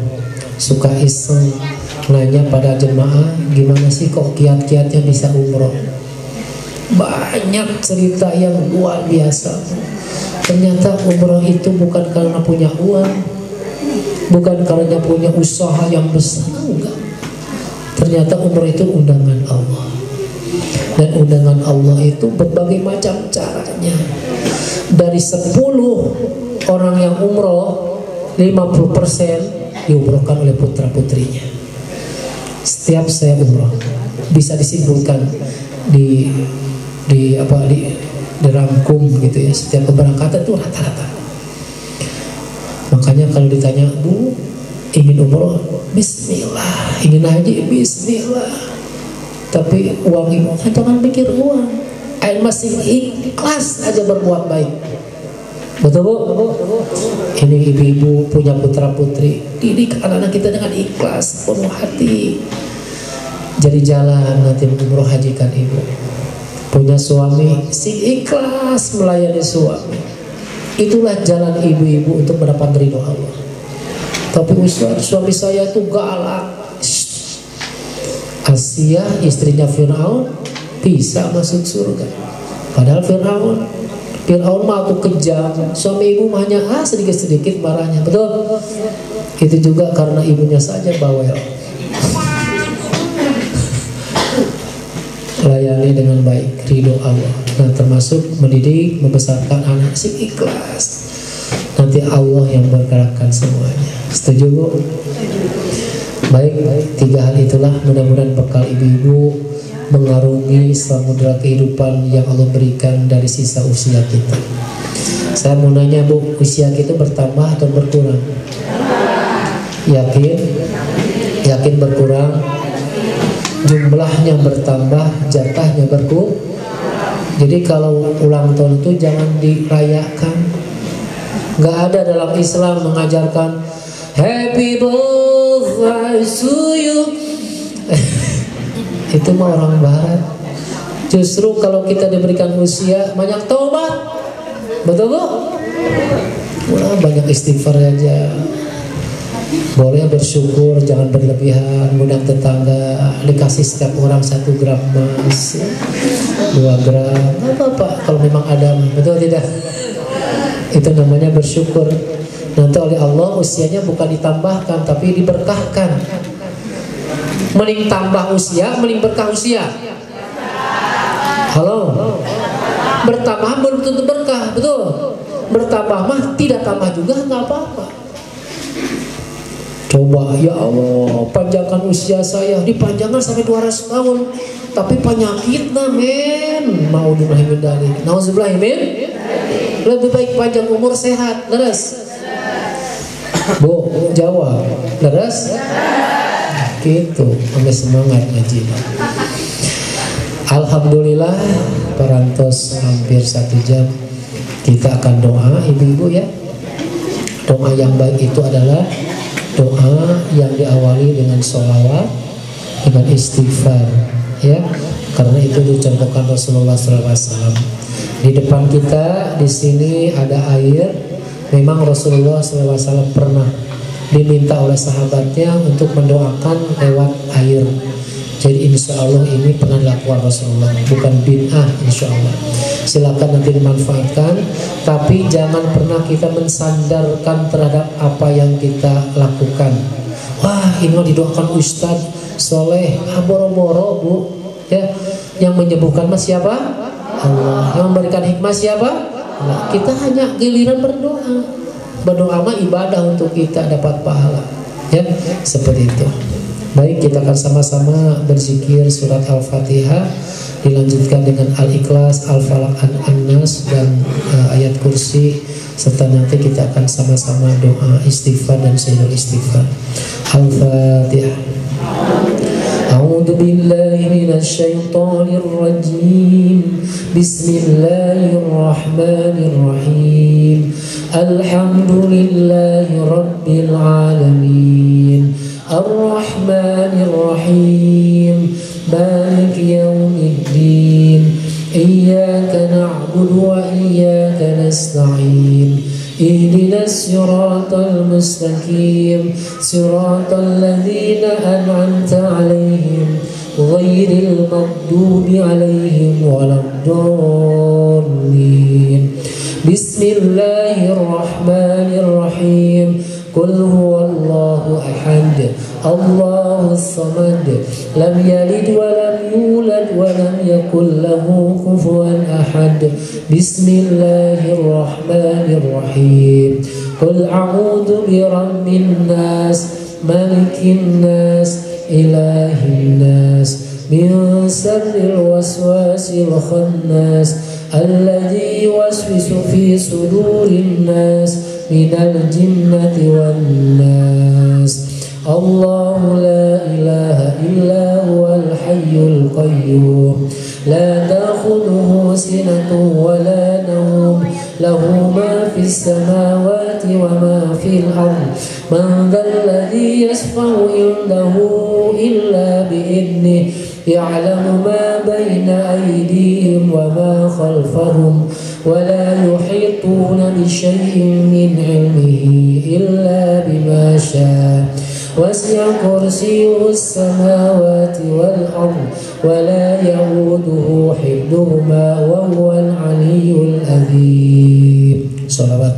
suka iseng nanya pada jemaah, gimana sih kok kiat-kiatnya bisa umroh? Banyak cerita yang luar biasa. Ternyata umroh itu bukan karena punya uang, bukan karena punya usaha yang besar, enggak. Ternyata umroh itu undangan Allah. Dan undangan Allah itu berbagai macam caranya. Dari 10 orang yang umroh, 50% diumrohkan oleh putra-putrinya. Setiap saya umroh, bisa disimpulkan dirangkum gitu ya, setiap keberangkatan itu rata-rata. Makanya kalau ditanya, Bu, ingin umroh, bismillah. Ingin haji, bismillah. Tapi uang ibu, jangan pikir uang. Air masih ikhlas aja berbuat baik. Betul, Bu? Ini ibu-ibu punya putra-putri, didik anak-anak kita dengan ikhlas, penuh hati. Jadi jalan nanti umroh hajikan ibu. Punya suami, si ikhlas melayani suami. Itulah jalan ibu-ibu untuk mendapat ridho Allah. Tapi suami saya itu galak. Asia, istrinya Fir'aun, bisa masuk surga. Padahal Fir'aun mah aku kejam. Suami ibu hanya sedikit-sedikit marahnya. Betul? Itu juga karena ibunya saja bawel. Layani dengan baik, ridho Allah. Nah termasuk mendidik, membesarkan anak si ikhlas. Nanti Allah yang bergerakkan semuanya. Setuju, Bu? Baik, 3 hal itulah mudah-mudahan bekal ibu-ibu mengarungi samudera kehidupan yang Allah berikan dari sisa usia kita. Saya mau nanya, Bu, usia kita bertambah atau berkurang? Yakin? Yakin berkurang? Jumlahnya bertambah, jatahnya berkurang. Jadi kalau ulang tahun itu jangan dirayakan. Gak ada dalam Islam mengajarkan happy birthday to you. Itu mah orang barat. Justru kalau kita diberikan usia, banyak taubat. Betul, Bu? Wah, banyak istighfar aja. Boleh bersyukur, jangan berlebihan. Ngundang tetangga, dikasih setiap orang 1 gram emas, 2 gram, nggak apa-apa kalau memang ada. Betul tidak? Itu namanya bersyukur. Nanti oleh Allah usianya bukan ditambahkan, tapi diberkahkan. Mending tambah usia, mending berkah usia. Halo? Bertambah belum tentu berkah, betul? Bertambah mah tidak tambah juga nggak apa-apa. Coba ya Allah, panjangkan usia saya, dipanjangkan sampai 200 tahun. Tapi penyakitnya men, naudzubillah min dzalik. Nauzubillah min. Lebih baik panjang umur sehat, leres. Bu, jawab, leres? Gitu, sampai semangat ngaji. Alhamdulillah, parantos hampir 1 jam. Kita akan doa, ibu-ibu ya. Doa yang baik itu adalah doa yang diawali dengan sholawat, dengan istighfar, ya. Karena itu dicontohkan Rasulullah SAW. Di depan kita di sini ada air. Memang Rasulullah SAW pernah diminta oleh sahabatnya untuk mendoakan lewat air. Jadi insya Allah ini pernah dilakukan Rasulullah, bukan bid'ah insya Allah. Silakan nanti dimanfaatkan, tapi jangan pernah kita mensandarkan terhadap apa yang kita lakukan. Wah, ini mau didoakan Ustadz Soleh, boro-boro bu, ya. Yang menyembuhkan mas siapa? Allah. Yang memberikan hikmah siapa? Allah. Kita hanya giliran berdoa. Berdoa mah ibadah untuk kita dapat pahala, ya, seperti itu. Baik, kita akan sama-sama berzikir surat Al-Fatihah, dilanjutkan dengan Al-Ikhlas, Al-Falaq, An-Nas, dan ayat kursi, serta nanti kita akan sama-sama doa istighfar dan sayyidul istighfar. Al-Fatihah. A'udzu billahi minasy syaithanir rajim. Bismillahirrahmanirrahim. Alhamdulillahi rabbil alamin. Ar-Rahmanir Rahim. Maliki yaumiddin. Iyyaka na'budu wa iyyaka nasta'in. Ihdinas siratal mustaqim. Siratal ladzina an'amta 'alaihim ghairil maghdubi 'alaihim waladdallin. Bismillahirrahmanirrahim. Qul huwallahu ahad, Allahus samad, lam yalid wa lam yulad wa lam yakul lahu kufuwan ahad. Bismillahirrahmanirrahim. Qul a'udzu birabbin nas, malikin nas, ilahin nas, min syarril waswasil khannas, alladzi yuwaswisu fi sudurin nas, minal jinnati wan nas. Allahu la ilaha illa huwal hayyul qayyum, la ta'khudhuhu sinatun wa la nawm, lahu ma fis samawati wa ma fil ard. Man dzalladzi yashfa'u indahu illa bi'idnihi, ya'lamu ma bayna aydihim wa ma khalfahum, wa la yuhituna bi syai'in min 'ilmihi illa bima syaa. Wasi'a kursiyyuhu as-samawati wal ard, wa la ya'uduhu hifdhuhuma wa huwal 'aliyyul 'azim. Shalawat.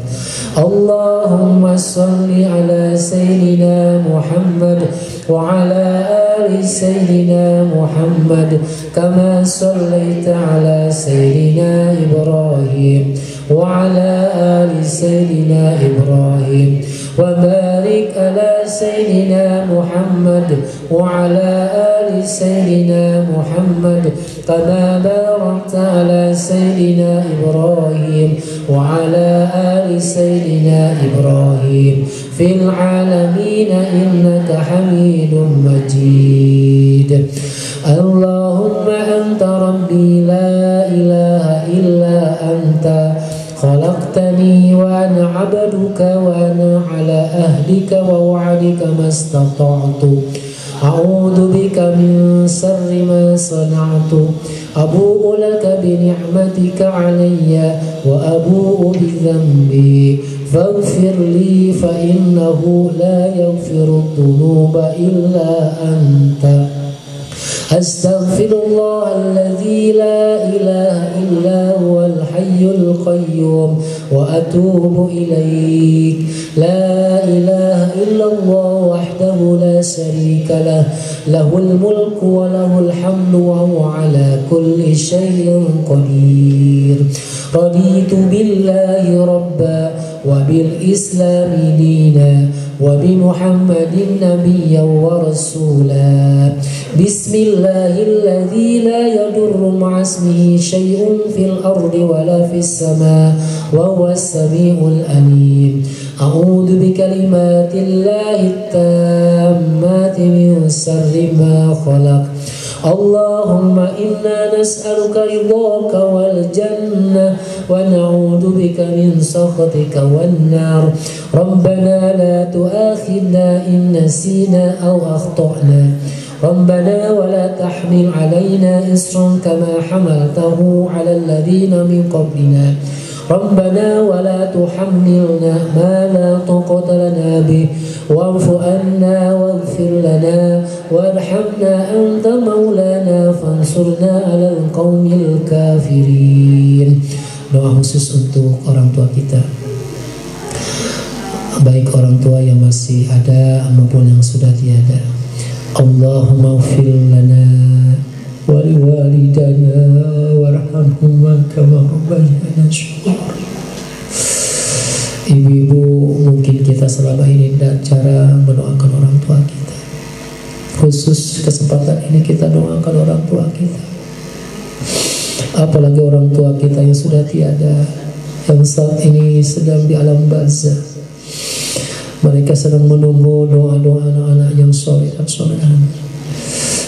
Allahumma shalli ala sayyidina Muhammad wa ala ali sayyidina Muhammad kama shallaita ala sayyidina Ibrahim wa ala ali sayyidina Ibrahim, wa barik ala sayyidina Muhammad wa ala ali sayyidina Muhammad kama barakta ala sayyidina Ibrahim wa ala ali sayyidina Ibrahim fil alamin innaka Hamidum Majid. Allahumma anta rabbi la ilaha illa anta, khalaqtani wa ana 'abduka wa ana 'ala ahdika wa wa'dika mastata'tu. A'udzu bika min sharri ma sana'tu. Abu'u laka bi ni'matika 'alayya wa abu'u bi dhanbi. Faghfir li fa innahu la yaghfiru dhunuba illa anta. Astaghfirullahalladzi la ilaha illa huwal hayyul qayyum wa atubu ilaik. La ilaha illallah wahdahu la syarika lah, lahul mulku wa lahul hamdu wa huwa ala kulli syai'in qadir. Raditu billahi rabba wa bil islami dina وبمحمد نبيا ورسولا بسم الله الذي لا يضر مع اسمه شيء في الأرض ولا في السماء وهو السميع العليم أعوذ بكلمات الله التامات من شر ما خلق اللهم إنا نسألك رضاك والجنة ونعوذ بك من سخطك والنار ربنا لا تؤاخذنا إن نسينا أو أخطأنا ربنا ولا تحمل علينا إصرا كما حملته على الذين من قبلنا ربنا ولا تحملنا ما لا طاقة لنا به واعف عنا واغفر لنا وارحمنا أنت مولانا فانصرنا على القوم الكافرين. Doa khusus untuk orang tua kita, baik orang tua yang masih ada maupun yang sudah tiada. Allahumma ighfir lana wali walidana warhamhuma kama rabbayana shighara. Ibu-ibu, mungkin kita selama ini tidak cara mendoakan orang tua kita. Khusus kesempatan ini kita doakan orang tua kita. Apalagi orang tua kita yang sudah tiada, yang saat ini sedang di alam barzah. Mereka sedang menunggu doa-doa anak-anak yang soleh dan solehan.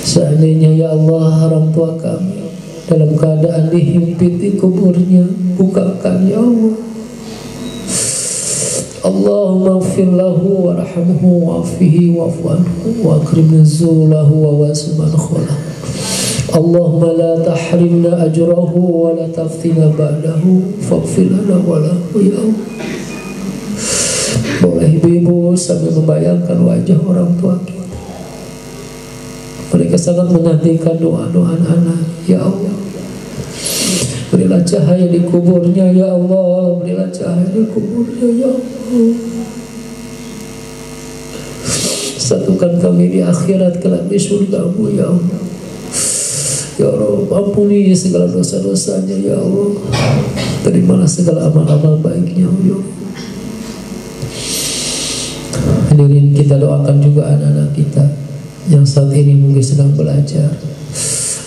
Seandainya ya Allah orang tua kami dalam keadaan dihimpit di kuburnya, bukakan ya Allah. Allahumma ighfir lahu warhamhu wa'afihi wa'fu anhu wa akrim nuzulahu wa wasi' madkhalahu. Allahumma la tahrimna ajrahu wa la taftina ba'dahu faghfir lana wa lahu ya Allah. Boleh ibu-ibu sambil membayangkan wajah orang tua kita. Mereka sangat menantikan doa-doa anak-anak. Ya Allah, berilah cahaya di kuburnya ya Allah, berilah cahaya di kuburnya ya Allah. Satukan kami di akhirat kelak di surgamu ya Allah. Ya Allah, ampuni segala dosa-dosanya ya Allah. Terimalah segala amal-amal baiknya ya Allah. Hadirin, kita doakan juga anak-anak kita yang saat ini mungkin sedang belajar.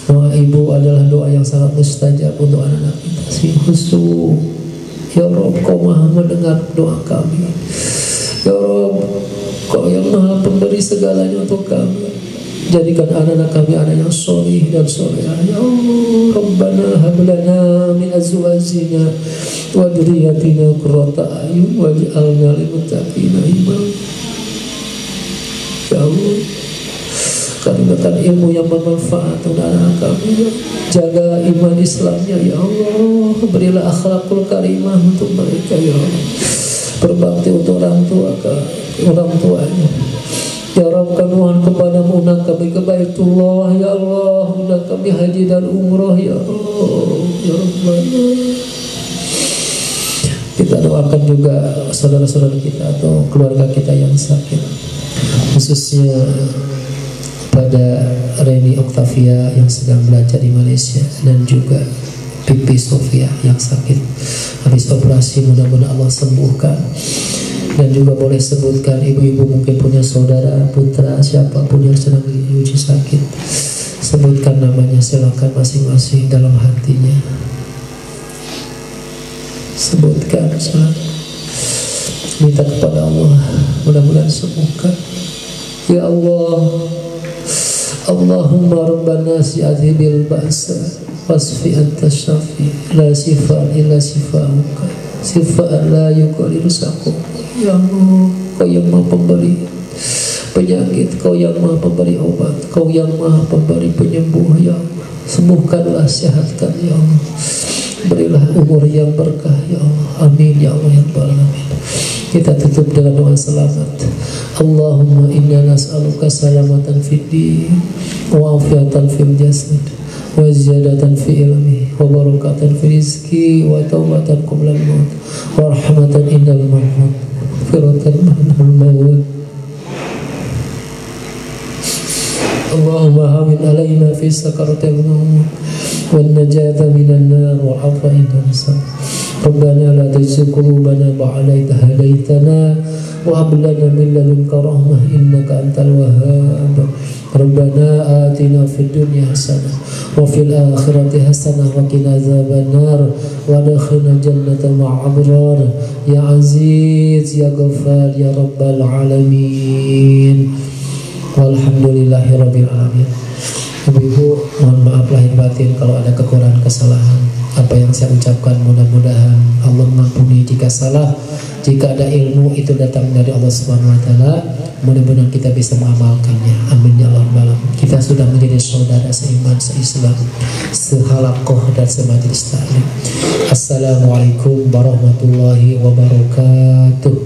Doa ibu adalah doa yang sangat mustajab untuk anak-anak kita. Si Husu, ya Rabb, Kau maha mendengar doa kami. Ya Rabb, Kau yang maha pemberi segalanya untuk kami. Jadikan anak-anak kami anak yang soleh dan solehah. Ya Allah, Rabbana hablana min azwajina wa dzurriyyatina qurrata a'yun waj'alna lil muttaqina imama. Ya Allah, kandungan ilmu yang bermanfaat untuk anak kami. Jaga iman Islamnya ya Allah. Berilah akhlakul karimah untuk mereka ya Allah. Berbakti untuk orang tuanya. Ya Rabb, kami kepadamu, undang kami ke Baitullah ya Allah, undang kami haji dan umrah ya Allah. Ya Rabbana, kita doakan juga saudara-saudara kita atau keluarga kita yang sakit, khususnya pada Reni Octavia yang sedang belajar di Malaysia, dan juga Pipi Sofia yang sakit habis operasi. Mudah-mudahan Allah sembuhkan. Dan juga boleh sebutkan ibu-ibu mungkin punya saudara, putra, siapapun yang sedang diuji sakit, sebutkan namanya, silakan masing-masing dalam hatinya. Sebutkan, minta kepada Allah, mudah-mudahan sembuhkan. Ya Allah, Allahumma rabbana si'adhibil ba'sa wasfi anta syafi la sifat illa sifauka sifat la yuqadiru saqum. Ya Allah, Kau yang maha pemberi penyakit, Kau yang maha pemberi obat, Kau yang maha pemberi penyembuh ya Allah. Sembuhkanlah, sehatkan ya Allah. Berilah umur yang berkah ya Allah. Amin ya Allah ya Rabbal alamin. Kita tutup dengan doa selamat. Allahumma inna nas'aluka salamatan fid din wa afiatan fil jasad wa ziyadatan fi ilmi wa barakatan fi rizki wa taubatan qabla al-maut wa rahmatan indal maut firatan ba'dal maut. Allahumma hawin alaina fi sakaratil maut wan najata minan nar wa afa indan. Rabbana la tuzigh qulubana ba'da idh hadaytana wa hab lana min ladunka rahmah innaka antal wahhab. Rabbana atina fid dunya hasanah wa fil akhirati hasanah wa qina adzabannar wa adkhilna jannata ma'al abrar ya aziz ya ghaffar ya rabbal alamin. Walhamdulillahi rabbil alamin. Ibu-ibu, mohon maaf lahir batin kalau ada kekurangan kesalahan. Apa yang saya ucapkan mudah-mudahan Allah mengampuni jika salah. Jika ada ilmu itu datang dari Allah Subhanahu wa taala, mudah-mudahan kita bisa mengamalkannya. Amin ya rabbal alamin. Kita sudah menjadi saudara seiman, seislam, sehalaqah dan semajlis taklim. Assalamualaikum warahmatullahi wabarakatuh.